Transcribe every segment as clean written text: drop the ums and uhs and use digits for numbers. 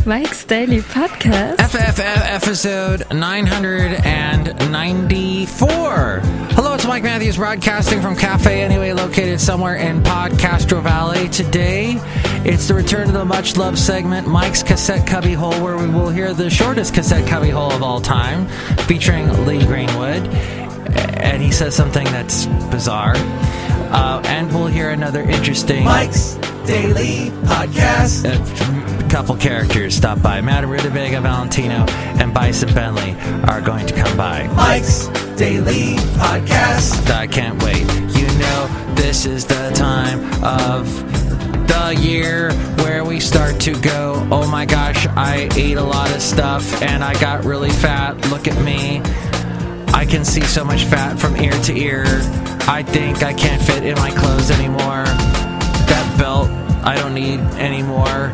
Mike's Daily Podcast. Episode 994. Hello, it's Mike Matthews broadcasting from Cafe Anyway, located somewhere in Podcastro Valley. Today, it's the return to the much-loved segment, Mike's Cassette Cubbyhole, where we will hear the shortest cassette cubbyhole of all time, featuring Lee Greenwood. And he says something that's bizarre. And we'll hear another interesting Mike's Daily Podcast. A couple characters stop by. Madame Rootabega, Valentino, and Bison Bentley are going to come by. Mike's Daily Podcast. I can't wait. You know, this is the time of the year where we start to go, oh my gosh, I ate a lot of stuff and I got really fat. Look at me. I can see so much fat from ear to ear. I think I can't fit in my clothes anymore. That belt I don't need anymore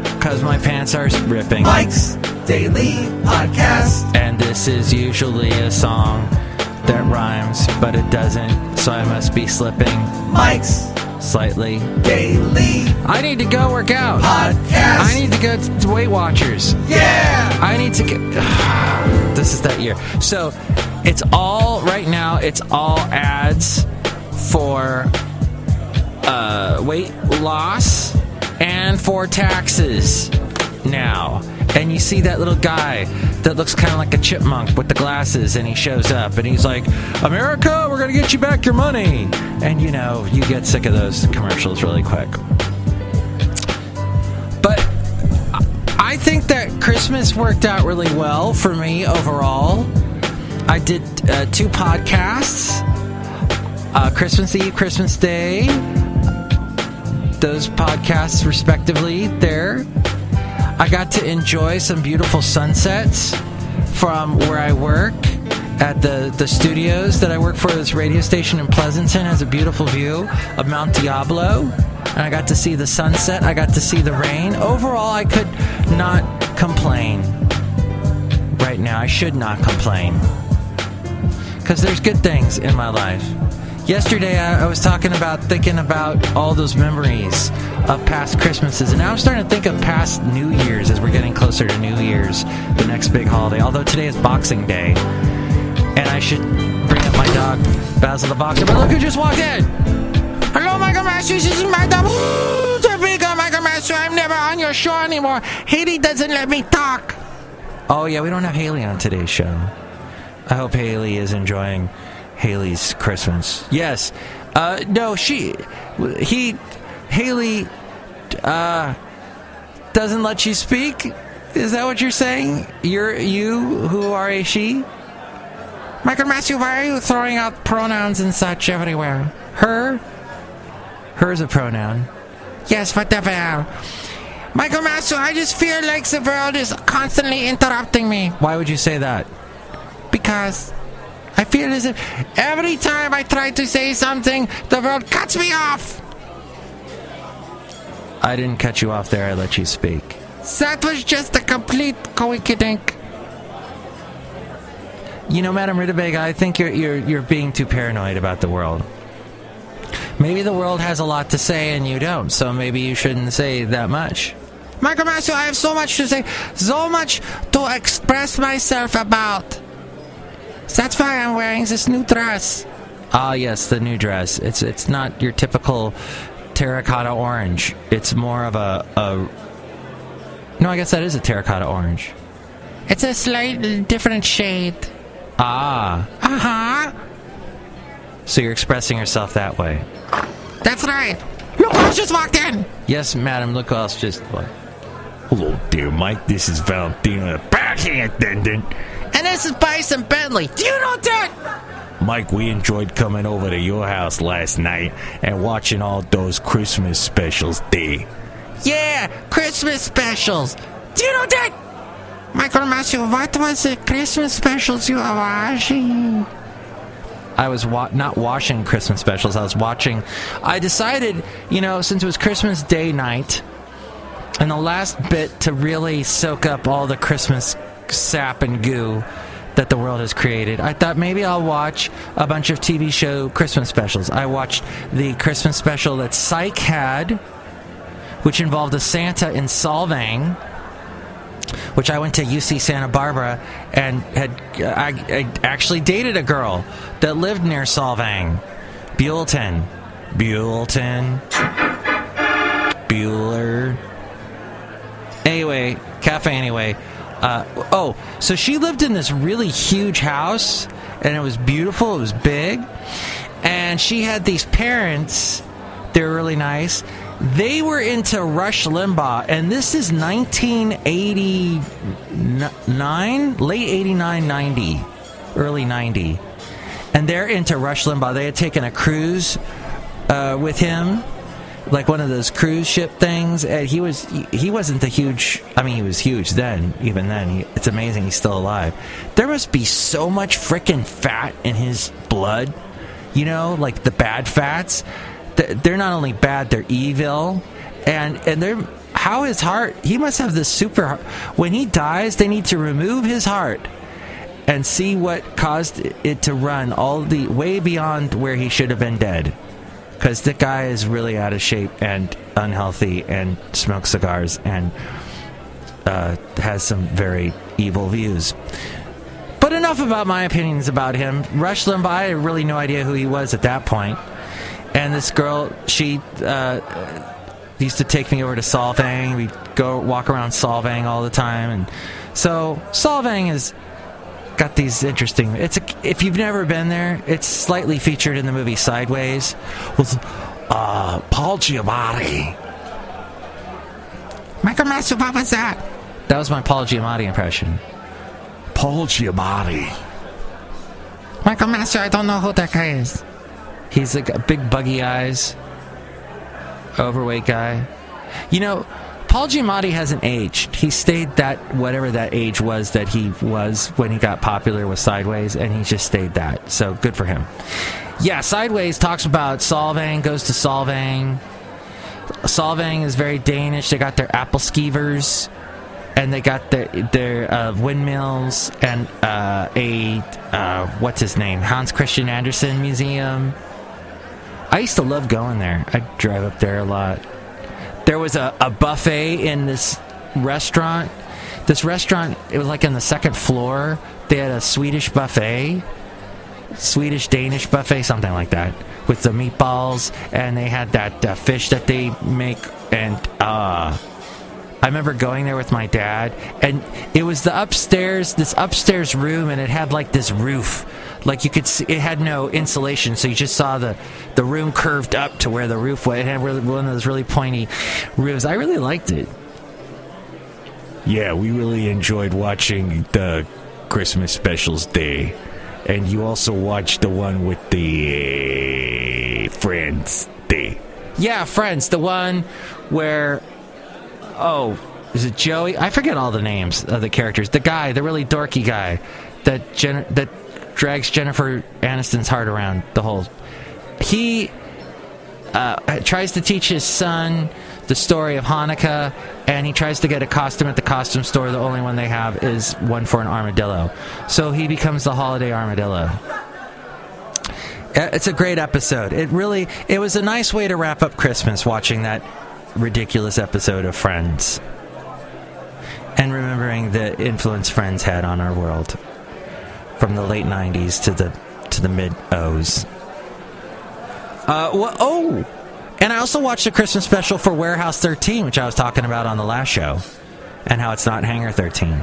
because my pants are ripping. Mike's Daily Podcast. And this is usually a song that rhymes, but it doesn't, so I must be slipping Mike's slightly. Daily I need to go work out. Podcast. I need to go to Weight Watchers. Yeah! I need to get... This is that year. So, it's all, right now, it's all ads for weight loss and for taxes now. And you see that little guy that looks kind of like a chipmunk with the glasses, and he shows up and he's like, America, we're going to get you back your money. And you know, you get sick of those commercials really quick. But I think that Christmas worked out really well for me overall. I did 2 podcasts, Christmas Eve, Christmas Day, those podcasts respectively there. I got to enjoy some beautiful sunsets from where I work at the studios that I work for. This radio station in Pleasanton has a beautiful view of Mount Diablo, and I got to see the sunset. I got to see the rain. Overall, I could not complain. Right now, I should not complain because there's good things in my life. Yesterday, I was thinking about all those memories of past Christmases, and now I'm starting to think of past New Year's as we're getting closer to New Year's, the next big holiday, although today is Boxing Day, and I should bring up my dog, Basil the Boxer, but look who just walked in! Hello, Michael Matthews, this is Madame Rootabega, Michael Matthews, I'm never on your show anymore. Haley doesn't let me talk. Oh yeah, we don't have Haley on today's show. I hope Haley is enjoying Haley's Christmas. Yes. No, Haley, doesn't let you speak? Is that what you're saying? You who are a she? Michael Matthew, why are you throwing out pronouns and such everywhere? Her? Her's a pronoun. Yes, whatever. Michael Matthew, I just feel like the world is constantly interrupting me. Why would you say that? Because I feel as if every time I try to say something, the world cuts me off. I didn't cut you off there. I let you speak. That was just a complete coincidence. You know, Madame Rootabega, I think you're being too paranoid about the world. Maybe the world has a lot to say and you don't, so maybe you shouldn't say that much. Michael Matthew, I have so much to say, so much to express myself about. That's why I'm wearing this new dress. Ah, yes, the new dress. It's not your typical terracotta orange. It's more of a... No, I guess that is a terracotta orange. It's a slightly different shade. Ah. Uh-huh. So you're expressing yourself that way. That's right. Look who else just walked in. Yes, madam, look who else just walked. Hello, dear Mike. This is Valentino, the parking attendant. And this is Bison Bentley. Do you know that? Mike, we enjoyed coming over to your house last night and watching all those Christmas specials there. Yeah, Christmas specials. Do you know that? Michael Matthew, what was the Christmas specials you were watching? I was not watching Christmas specials. I decided, since it was Christmas Day night, and the last bit to really soak up all the Christmas sap and goo that the world has created, I thought maybe I'll watch a bunch of TV show Christmas specials. I watched the Christmas special that Psych had, which involved a Santa in Solvang, which I went to UC Santa Barbara and I actually dated a girl that lived near Solvang. Buellton. Bueller. Anyway, cafe anyway. So she lived in this really huge house, and it was beautiful, it was big, and she had these parents, they were really nice. They were into Rush Limbaugh, and this is 1989, late 89, 90, early 90, and they're into Rush Limbaugh. They had taken a cruise with him, like one of those cruise ship things, and he wasn't the huge, I mean, he was huge then, even then, it's amazing he's still alive. There must be so much frickin' fat in his blood, you know, like the bad fats. They're not only bad, they're evil, and they're, how his heart, he must have this super, when he dies, they need to remove his heart and see what caused it to run all the way beyond where he should have been dead. Because the guy is really out of shape and unhealthy and smokes cigars and has some very evil views. But enough about my opinions about him. Rush Limbaugh, I had really no idea who he was at that point. And this girl, she used to take me over to Solvang. We'd go walk around Solvang all the time. And so Solvang is... got these interesting, if you've never been there, it's slightly featured in the movie Sideways with Paul Giamatti. Michael Master, what was that? That was my Paul Giamatti impression. Paul Giamatti. Michael Master, I don't know who that guy is. He's like a big buggy eyes, overweight guy. You know, Paul Giamatti hasn't aged. He stayed that, whatever that age was that he was when he got popular with Sideways, and he just stayed that. So good for him. Yeah, Sideways talks about Solvang, goes to Solvang. Solvang is very Danish. They got their apple skeevers, and they got their windmills, and what's his name? Hans Christian Andersen Museum. I used to love going there. I'd drive up there a lot. There was a buffet in this restaurant. This restaurant, it was like on the second floor. They had a Swedish buffet. Swedish-Danish buffet, something like that. With the meatballs, and they had that fish that they make. And I remember going there with my dad. And it was this upstairs room, and it had like this roof. Like you could see, it had no insulation, so you just saw the room curved up to where the roof was. It had one of those really pointy roofs. I really liked it. Yeah, we really enjoyed watching the Christmas specials day. And you also watched the one with the Friends day. Yeah, Friends, the one where, is it Joey? I forget all the names of the characters. The guy, the really dorky guy that drags Jennifer Aniston's heart around the whole... He tries to teach his son the story of Hanukkah, and he tries to get a costume at the costume store. The only one they have is one for an armadillo. So he becomes the holiday armadillo. It's a great episode. It was a nice way to wrap up Christmas, watching that ridiculous episode of Friends. And remembering the influence Friends had on our world. From the late 90s to the mid-O's. And I also watched a Christmas special for Warehouse 13, which I was talking about on the last show, and how it's not Hangar 13.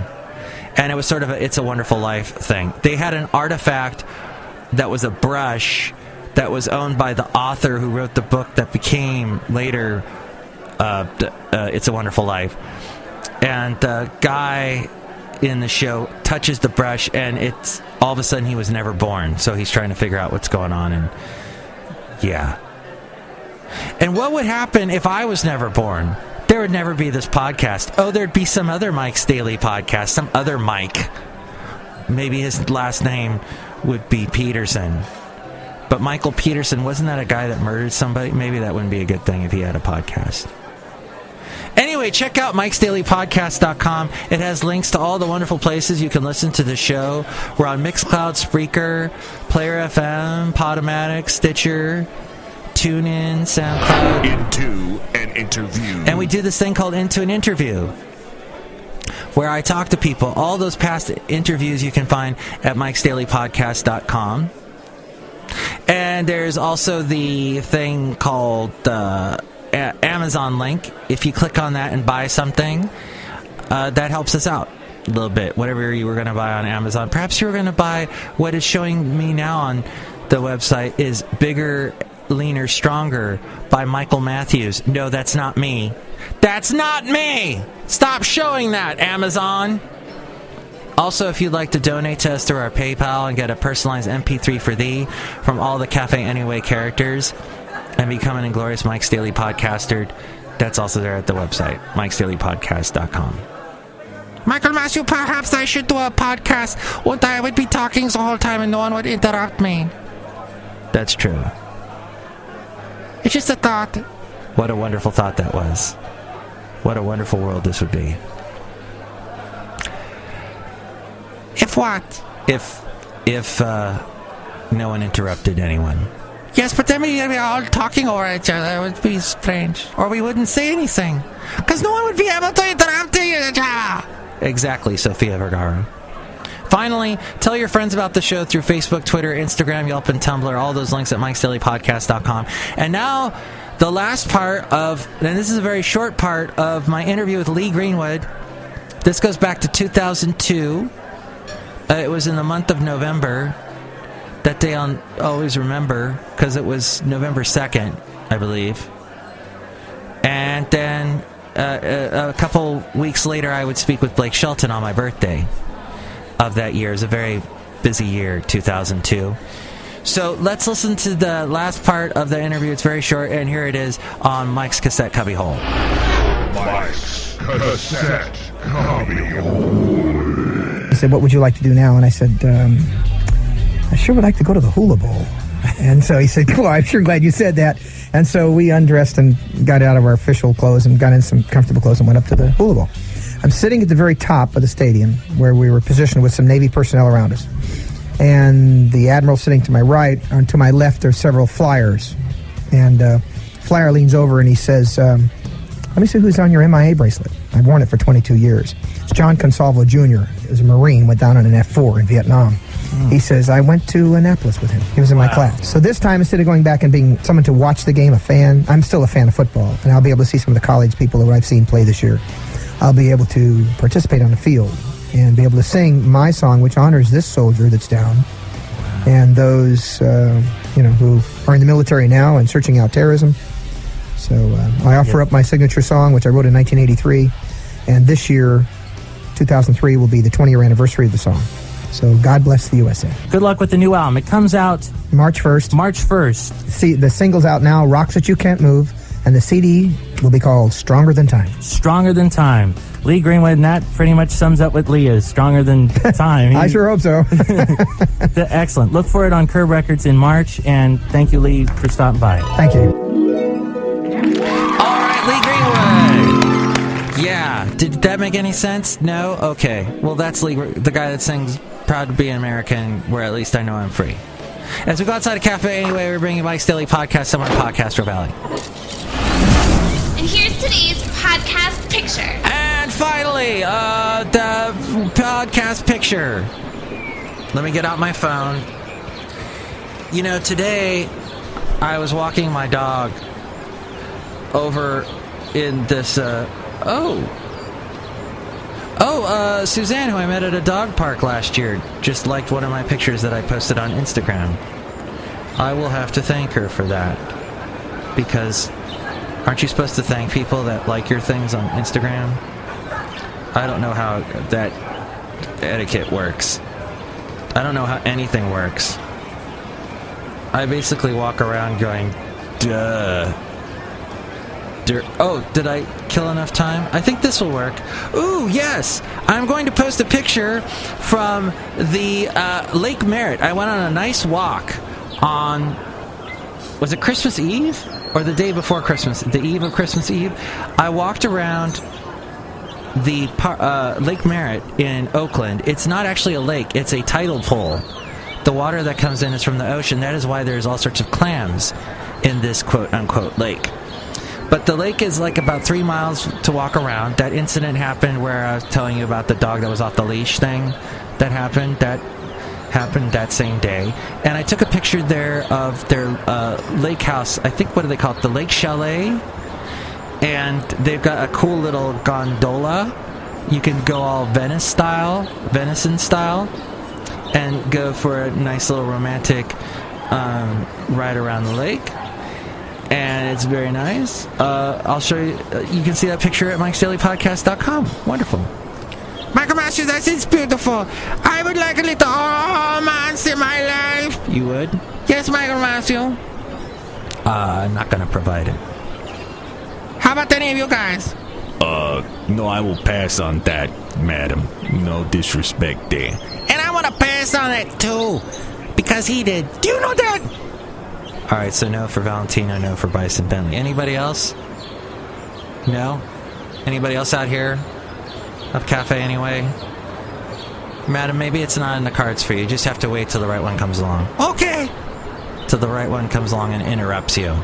And it was sort of a It's a Wonderful Life thing. They had an artifact that was a brush that was owned by the author who wrote the book that became later It's a Wonderful Life. And the guy in the show touches the brush, and it's all of a sudden he was never born. So he's trying to figure out what's going on, and yeah. And what would happen if I was never born? There would never be this podcast. Oh, there'd be some other Mike's Daily podcast, some other Mike. Maybe his last name would be Peterson. But Michael Peterson, wasn't that a guy that murdered somebody? Maybe that wouldn't be a good thing if he had a podcast. Anyway, check out mikesdailypodcast.com. It has links to all the wonderful places you can listen to the show. We're on Mixcloud, Spreaker, Player FM, Podomatic, Stitcher, TuneIn, SoundCloud. Into an interview. And we do this thing called Into an Interview, where I talk to people. All those past interviews you can find at mikesdailypodcast.com. And there's also the thing called Amazon link. If you click on that and buy something, that helps us out a little bit. Whatever you were going to buy on Amazon. Perhaps you were going to buy what is showing me now on the website is Bigger, Leaner, Stronger by Michael Matthews. No, that's not me. That's not me! Stop showing that, Amazon! Also, if you'd like to donate to us through our PayPal and get a personalized MP3 for thee from all the Cafe Anyway characters and become an inglorious Mike's Daily Podcaster, that's also there at the website, mikesdailypodcast.com. Michael Matthew, perhaps I should do a podcast and I would be talking the whole time and no one would interrupt me. That's true. It's just a thought. What a wonderful thought that was. What a wonderful world this would be. If what? If no one interrupted anyone. Yes, but then we'd be all talking over each other. It would be strange. Or we wouldn't say anything. Because no one would be able to interrupt each other. Exactly, Sofia Vergara. Finally, tell your friends about the show through Facebook, Twitter, Instagram, Yelp, and Tumblr. All those links at mikesdailypodcast.com. And now, the last part of, and this is a very short part of my interview with Lee Greenwood. This goes back to 2002. It was in the month of November. That day I'll always remember, because it was November 2nd, I believe. And then a couple weeks later, I would speak with Blake Shelton on my birthday of that year. It was a very busy year, 2002. So let's listen to the last part of the interview. It's very short, and here it is on Mike's Cassette Cubbyhole. Mike's Cassette Cubbyhole. He said, "What would you like to do now?" And I said, "I sure would like to go to the Hula Bowl." And so he said, "Cool, I'm sure glad you said that." And so we undressed and got out of our official clothes and got in some comfortable clothes and went up to the Hula Bowl. I'm sitting at the very top of the stadium where we were positioned with some Navy personnel around us. And the Admiral sitting to my right, and to my left, there's several flyers. And flyer leans over and he says, "Let me see who's on your MIA bracelet. I've worn it for 22 years. It's John Consalvo Jr. He was a Marine, went down on an F-4 in Vietnam. He says, I went to Annapolis with him. He was in my class. So this time, instead of going back and being someone to watch the game, a fan, I'm still a fan of football. And I'll be able to see some of the college people who I've seen play this year. I'll be able to participate on the field and be able to sing my song, which honors this soldier that's down and those, who are in the military now and searching out terrorism. So I offer up my signature song, which I wrote in 1983. And this year, 2003, will be the 20-year anniversary of the song. So God bless the USA. Good luck with the new album. It comes out March 1st. March 1st. See, the single's out now, Rocks That You Can't Move, and the CD will be called Stronger Than Time. Stronger Than Time. Lee Greenwood, and that pretty much sums up what Lee is. Stronger Than Time. I sure hope so. Excellent. Look for it on Curb Records in March, and thank you, Lee, for stopping by. Thank you. All right, Lee Greenwood. Yeah. Did that make any sense? No? Okay. Well, that's Lee, the guy that sings Proud to Be an American, where at least I know I'm free. As we go outside a cafe anyway, we're bringing Mike's Daily Podcast somewhere in Podcastro Valley. And here's today's podcast picture. And finally, the podcast picture. Let me get out my phone. You know, today I was walking my dog over in this, Suzanne, who I met at a dog park last year, just liked one of my pictures that I posted on Instagram. I will have to thank her for that. Because aren't you supposed to thank people that like your things on Instagram? I don't know how that etiquette works. I don't know how anything works. I basically walk around going, duh. Oh, did I kill enough time? I think this will work. Ooh, yes! I'm going to post a picture from the Lake Merritt. I went on a nice walk on... Was it Christmas Eve? or the day before Christmas, the eve of Christmas Eve, I walked around the Lake Merritt in Oakland. It's not actually a lake, it's a tidal pool. The water that comes in is from the ocean. That is why there's all sorts of clams in this quote-unquote lake. But the lake is like about 3 miles to walk around. That incident happened where I was telling you about the dog that was off the leash thing that happened that same day. And I took a picture there of their lake house. I think, what do they call it? The Lake Chalet. And they've got a cool little gondola. You can go all venison style, and go for a nice little romantic ride around the lake. And it's very nice. I'll show you. You can see that picture at Mike'sDailyPodcast.com. Wonderful. Michael Matthews, that is beautiful. I would like a little romance in my life. You would? Yes, Michael Matthews. I'm not going to provide it. How about any of you guys? No, I will pass on that, madam. No disrespect there. And I want to pass on it too, because he did. Do you know that? All right, so no for Valentino, no for Bison Bentley. Anybody else? No? Anybody else out here? Of Cafe Anyway? Madam, maybe it's not in the cards for you. You just have to wait till the right one comes along. Okay! Till the right one comes along and interrupts you.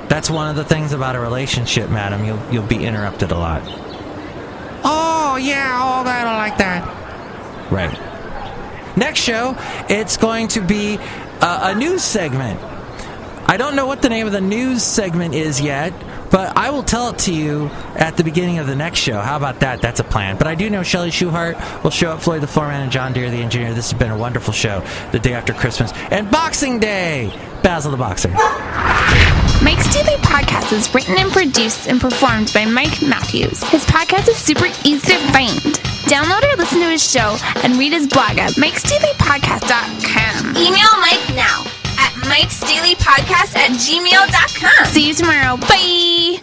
That's one of the things about a relationship, madam. You'll be interrupted a lot. Oh, yeah, I don't like that. Right. Next show, it's going to be a news segment. I don't know what the name of the news segment is yet, but I will tell it to you at the beginning of the next show. How about that? That's a plan. But I do know Shelley Shoehart will show up, Floyd the Floorman, and John Deere the engineer. This has been a wonderful show. The day after Christmas and Boxing Day. Basil the Boxer. Mike's Daily Podcast is written and produced and performed by Mike Matthews. His podcast is super easy to find. Download or listen to his show and read his blog at mikesdailypodcast.com. Email Mike now at mikesdailypodcast@gmail.com. See you tomorrow. Bye!